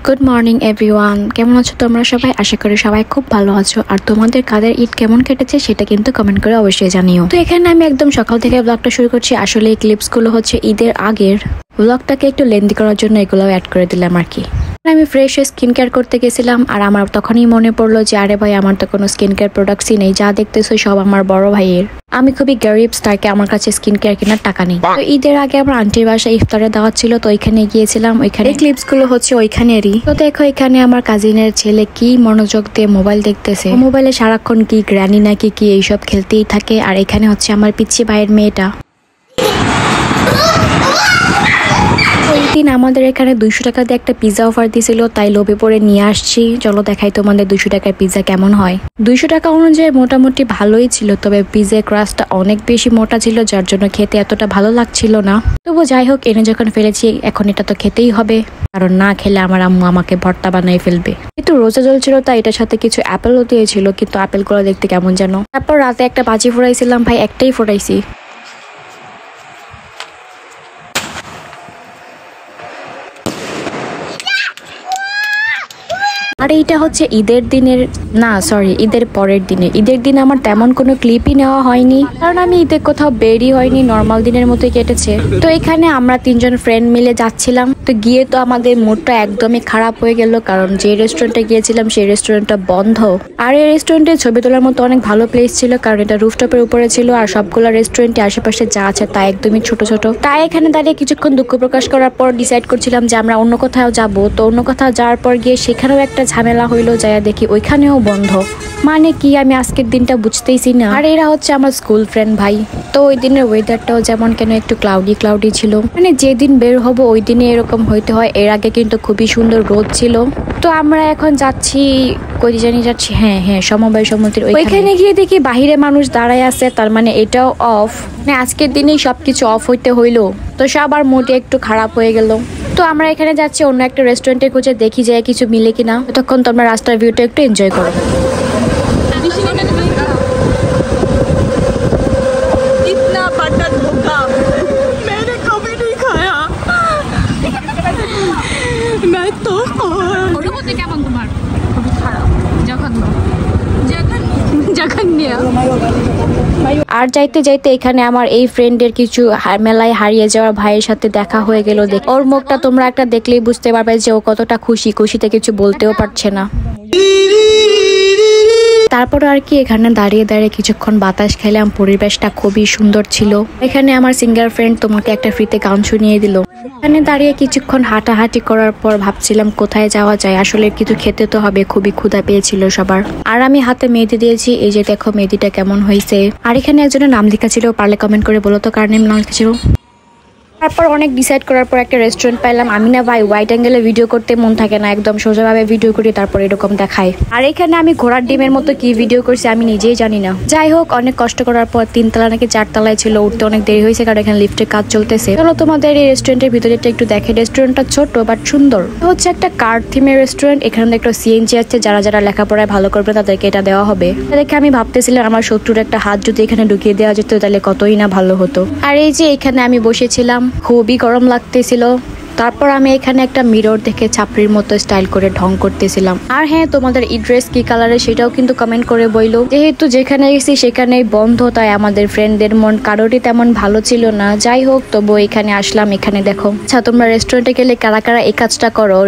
Good morning everyone, কেমন আছো তোমরা সবাই? আশা করি সবাই খুব ভালো আছো। আর তোমাদের কাদের ঈদ কেমন কেটেছে সেটা কিন্তু কমেন্ট করে অবশ্যই জানিও। তো এখানে আমি একদম সকাল থেকে ব্লগটা শুরু করছি। আসলে এই ক্লিপসগুলো হচ্ছে ঈদের আগের, ব্লগটাকে একটু লেন্দি করার জন্য এগুলো অ্যাড করে দিলাম আর কি। আমি ফ্রেশ স্কিন কেয়ার করতে গেছিলাম, আর আমার তখনই মনে পড়লো যে আরে ভাই, আমার তো কোনো স্কিন কেয়ার প্রোডাক্টসই নেই, যা দেখতেছো সব আমার বড় ভাইয়ের। আমি খুবই গরিব, তাকে আমার কাছে স্কিন কেয়ার কেনার টাকা নেই। তো ঈদের আগে আমার আন্টির বাসায় ইফতারে দাওয়াত ছিল, তো ওইখানে গিয়েছিলাম। ওইখানে ক্লিপস গুলো হচ্ছে ওইখানেরই। তো দেখো এখানে আমার কাজিনের ছেলে কি মনোযোগ দিয়ে মোবাইল দেখতেছে। মোবাইলে সারাক্ষণ কি গ্র্যানি নাকি কি এইসব খেলতেই থাকে। আর এখানে হচ্ছে আমার পিচ্ছি ভাইয়ের মেয়েটা। ওই দিন আমাদের এখানে 200 টাকা দিয়ে একটা পিজা অফার দিয়েছিল, তাই লোভে পড়ে নিয়ে আসছি। চলো দেখাই তোমাদের 200 টাকার পিজা কেমন হয়। 200 টাকা অনুযায়ী মোটামুটি ভালোই ছিল, তবে পিজার ক্রাস্টটা অনেক বেশি মোটা ছিল, যার জন্য খেতে এতটা ভালো লাগছিল না। তবু যাই হোক, এনে যখন ফেলেছি এখন এটা তো খেতেই হবে, কারণ না খেলে আমার আম্মু আমাকে ভর্তা বানিয়ে ফেলবে। কিন্তু রোজা চলছিল, তাই এটার সাথে কিছু অ্যাপেলও দিয়েছিল, কিন্তু অ্যাপেলগুলো দেখতে কেমন যেন। তারপর রাতে একটা বাজি ফোড়াইছিলাম, ভাই একটাই ফোড়াইছি। আর এইটা হচ্ছে ঈদের পরের দিনে। ঈদের দিন আমার তেমন কোনো ক্লিপই নেওয়া হয়নি, কারণ আমি ঈদে কোথাও বেরই হয়নি, নর্মাল দিনের মতোই কেটেছে। তো এখানে আমরা 3জন ফ্রেন্ড মিলে যাচ্ছিলাম। তো গিয়ে তো আমাদের মুডটা একদমই খারাপ হয়ে গেল, কারণ যে রেস্টুরেন্টে গিয়েছিলাম সেই রেস্টুরেন্টটা বন্ধ। আর এই রেস্টুরেন্টে ছবি তোলার মতো অনেক ভালো প্লেস ছিল, কারণ এটা রুফটপের উপরে ছিল। আর সবগুলো রেস্টুরেন্টে আশেপাশে যা আছে তা একদমই ছোট ছোট। তাই এখানে দাঁড়িয়ে কিছুক্ষণ দুঃখ প্রকাশ করার পর ডিসাইড করছিলাম যে আমরা অন্য কোথাও যাবো। তো অন্য কোথাও যাওয়ার পর গিয়ে সেখানেও একটা ঝামেলা হইলো, যাইয়া দেখি ওইখানেও বন্ধ। মানে কি আমি আজকের দিনটা বুঝতেইছি না। আর এরা হচ্ছে আমার স্কুল ফ্রেন্ড ভাই। তো ওই দিনের ওয়েদারটাও যেমন কেন একটু ক্লাউডি ছিল, মানে যেদিন বের হব ওই দিনে এরকম হইতে হয়। এর আগে কিন্তু খুবই সুন্দর রোদ ছিল। তো আমরা এখন যাচ্ছি, কই জানি যাচ্ছি, হ্যাঁ সমবায় সমিতির ওইখানে গিয়ে দেখি বাহিরে মানুষ দাঁড়ায় আছে, তার মানে এটাও অফ। মানে আজকের দিনেই সবকিছু অফ হইতে হইলো, তো সবার মুডে একটু খারাপ হয়ে গেল। তো আমরা এখানে যাচ্ছি অন্য একটা রেস্টুরেন্টে, খুঁজে দেখি যায় কিছু মিলে কিনা। তখন তোমরা রাস্তার ভিউটা একটু এনজয় করো। আর যাইতে যাইতে এখানে আমার এই ফ্রেন্ডের কিছু মেলায় হারিয়ে যাওয়ার ভাইয়ের সাথে দেখা হয়ে গেল। ওর মুখটা তোমরা একটা দেখলেই বুঝতে পারবে যে ও কতটা খুশিতে কিছু বলতেও পারছে না। তারপর আর কি এখানে দাঁড়িয়ে কিছুক্ষণ বাতাস খেলাম, পরিবেশটা খুবই সুন্দর ছিল। এখানে আমার সিঙ্গার ফ্রেন্ড তোমাকে একটা ফ্রিতে গান শুনিয়ে দিল। এখানে দাঁড়িয়ে কিছুক্ষণ হাঁটাহাঁটি করার পর ভাবছিলাম কোথায় যাওয়া যায়। আসলে কিছু খেতে তো হবে, খুবই ক্ষুধা পেয়েছিল সবার। আর আমি হাতে মেহেদি দিয়েছি, এই যে দেখো মেহেদিটা কেমন হয়েছে। আর এখানে একজনের নাম লেখা ছিল, পারলে কমেন্ট করে বলো তো কার নাম লেখা ছিল। তারপর অনেক ডিসাইড করার পর একটা রেস্টুরেন্ট পাইলাম। আমি না ভাই ওয়াইড অ্যাঙ্গেলে ভিডিও করতে মন থাকে না, একদম সোজাভাবে ভিডিও করি, তারপর এরকম দেখায়। আর এখানে আমি ঘোড়ার ডিমের মতো কি ভিডিও করছি আমি নিজেই জানি না। যাই হোক, অনেক কষ্ট করার পর 3 তলা নাকি 4 তলায় ছিল, উঠতে অনেক দেরি হয়েছে, কারণ এখানে লিফটের কাজ চলতেছে। চলো তোমাদের এই রেস্টুরেন্টের ভিতরে একটু দেখে। রেস্টুরেন্টটা ছোট বাট সুন্দর, হচ্ছে একটা কার্ড থিমের রেস্টুরেন্ট। এখানে একটা সিএনজি আছে, যারা লেখাপড়ায় ভালো করবে তাদেরকে এটা দেওয়া হবে। দেখে আমি ভাবতেছিলাম আমার শত্রুর একটা হাত যদি এখানে ঢুকিয়ে দেওয়া যেত তাহলে কতই না ভালো হতো। আর এই যে এখানে আমি বসেছিলাম, খুবই গরম লাগতেছিল। তারপর আমি এখানে একটা মিরর দেখে ছাপড়ির মতো স্টাইল করে ঢং করতেছিলাম। আর হ্যাঁ, তোমাদের এই ড্রেস কি কালারের সেটাও কিন্তু কমেন্ট করে বইলো। যেহেতু যেখানে গেছি সেখানেই বন্ধ, তাই আমাদের ফ্রেন্ডদের মন কারোরই তেমন ভালো ছিল না। যাই হোক, তবু এখানে আসলাম। এখানে দেখো, আচ্ছা তোমরা রেস্টুরেন্টে গেলে কারা এই কাজটা করো?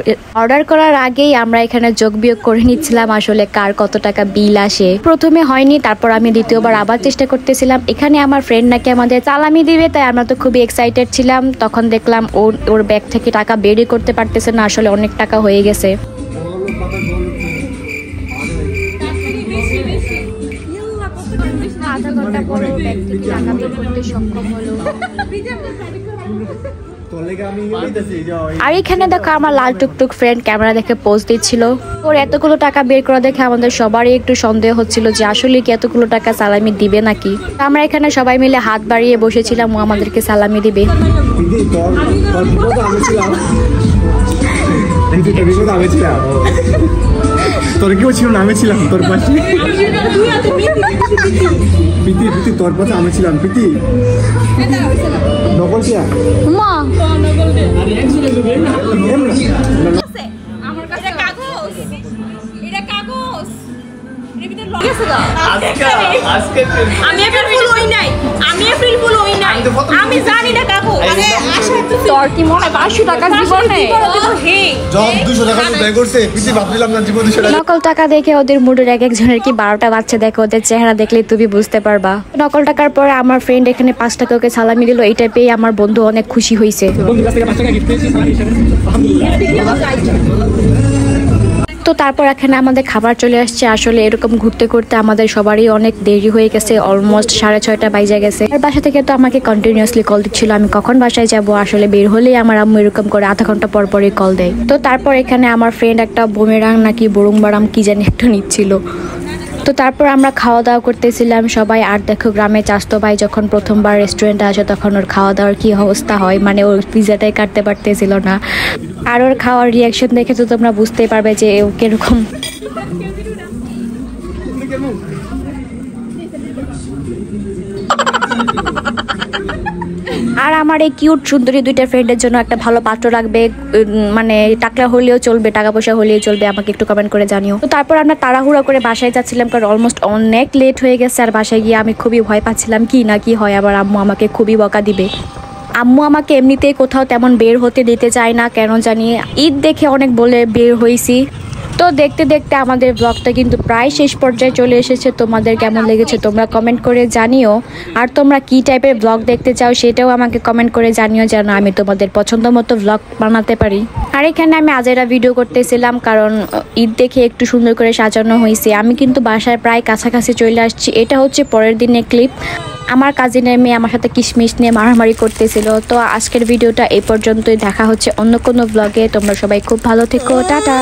অর্ডার করার আগেই আমরা এখানে যোগ বিয়োগ করে নিচ্ছিলাম আসলে কার কত টাকা বিল আসে। প্রথমে হয়নি, তারপর আমি দ্বিতীয়বার আবার চেষ্টা করতেছিলাম। এখানে আমার ফ্রেন্ড নাকি আমাদের সালামি দিবে, তাই আমরা তো খুবই এক্সাইটেড ছিলাম। তখন দেখলাম ওর ব্যাগ থেকে টাকা বেরই করতে পারতেছে না, আসলে অনেক টাকা হয়ে গেছে। আধা ঘন্টা পরে ব্যাগ থেকে টাকা বের করতে সক্ষম হলো। আর এখানে দেখো আমার লাল টুকটুক ফ্রেন্ড ক্যামেরা দেখে পোজ দিচ্ছিল। ওর এতগুলো টাকা বের করা দেখে আমাদের সবারই একটু সন্দেহ হচ্ছিল যে আসলে কি এতগুলো টাকা সালামি দিবে নাকি। আমরা এখানে সবাই মিলে হাত বাড়িয়ে বসেছিলাম ও আমাদেরকে সালামি দিবে। তোর কেউ ছিল না, আমি ছিলাম তোর পাশে। প্রীতি প্রীতি তোর পাশে আমি ছিলাম। প্রীতি নকল কিয়া মা আমার কাছে কাগজ, এটা কাগজ। আমি এপ্রিল ফুল হই নাই, আমি এপ্রিল ফুল হই নাই, আমি জানি না কাগজ। আরে তোর কি মনে হয় 500 টাকা জীবনে জব 200 টাকা ব্যয় করছে। প্রীতি ভাবছিলাম না জীবনে সেটা। নকল টাকা দেখে ওদের মুডের এক একজনের কি 12টা বাচ্চা দেখো, ওদের চেহারা দেখলে তুমি বুঝতে পারবা। নকল টাকার পরে আমার ফ্রেন্ড এখানে 5 টাকা ওকে সালামি দিল, এইটা পেয়ে আমার বন্ধু অনেক খুশি হয়েছে। তো তারপর এখানে আমাদের খাবার চলে আসছে। আসলে এরকম ঘুরতে ঘুরতে আমাদের সবারই অনেক দেরি হয়ে গেছে, অলমোস্ট 6:30 বাইজে গেছে। আর বাসা থেকে তো আমাকে কন্টিনিউয়াসলি কল দিচ্ছিল আমি কখন বাসায় যাব। আসলে বের হলেই আমার আম্মু এরকম করে আধা ঘন্টা পর পরই কল দেয়। তো তারপর এখানে আমার ফ্রেন্ড একটা বুমেরাং নাকি বরুংবারাম কি জানি একটা নিচ্ছিল। তো তারপর আমরা খাওয়া দাওয়া করতেছিলাম সবাই। আর দেখো গ্রামে চাস্তো ভাই যখন প্রথমবার রেস্টুরেন্টে আসে তখন ওর খাওয়া দাওয়ার কি অবস্থা হয়, মানে ওর পিজাটাই কাটতে পারতেছিল না। আর ওর খাওয়ার রিয়াকশন দেখে তো তোমরা বুঝতেই পারবে যে ও কিরকম। আর আমার এই কিউট সুন্দরী দুইটা ফ্রেন্ডের জন্য একটা ভালো পাত্র লাগবে, মানে টাকলা হলেও চলবে, টাকা পয়সা হলেও চলবে, আমাকে একটু কমেন্ট করে জানিও। তো তারপর আমরা তাড়াহুড়া করে বাসায় যাচ্ছিলাম, কারণ অলমোস্ট অনেক লেট হয়ে গেছে। আর বাসায় গিয়ে আমি খুবই ভয় পাচ্ছিলাম কি না কি হয়, আবার আম্মু আমাকে খুবই বকা দিবে। আম্মু আমাকে এমনিতেই কোথাও তেমন বের হতে দিতে চায় না, কেন জানি। ঈদ দেখে অনেক বলে বের হয়েছি। তো দেখতে দেখতে আমাদের ব্লগটা কিন্তু প্রায় শেষ পর্যায়ে চলে এসেছে। তোমাদের কেমন লেগেছে তোমরা কমেন্ট করে জানিও। আর তোমরা কি টাইপের ব্লগ দেখতে চাও সেটাও আমাকে কমেন্ট করে জানিও, যেন আমি তোমাদের পছন্দ মতো ব্লগ বানাতে পারি। আর এখানে আমি আজেরা ভিডিও করতেছিলাম, কারণ ঈদ দেখে একটু সুন্দর করে সাজানো হয়েছে। আমি কিন্তু বাসায় প্রায় কাছাকাছি চলে আসছি। এটা হচ্ছে পরের দিনের ক্লিপ। আমার কাজিনের মেয়ে আমার সাথে কিশমিশ নিয়ে মারামারি করতেছিল। তো আজকের ভিডিওটা এই পর্যন্তই, দেখা হচ্ছে অন্য কোনো ব্লগে। তোমরা সবাই খুব ভালো থেকো, টাটা।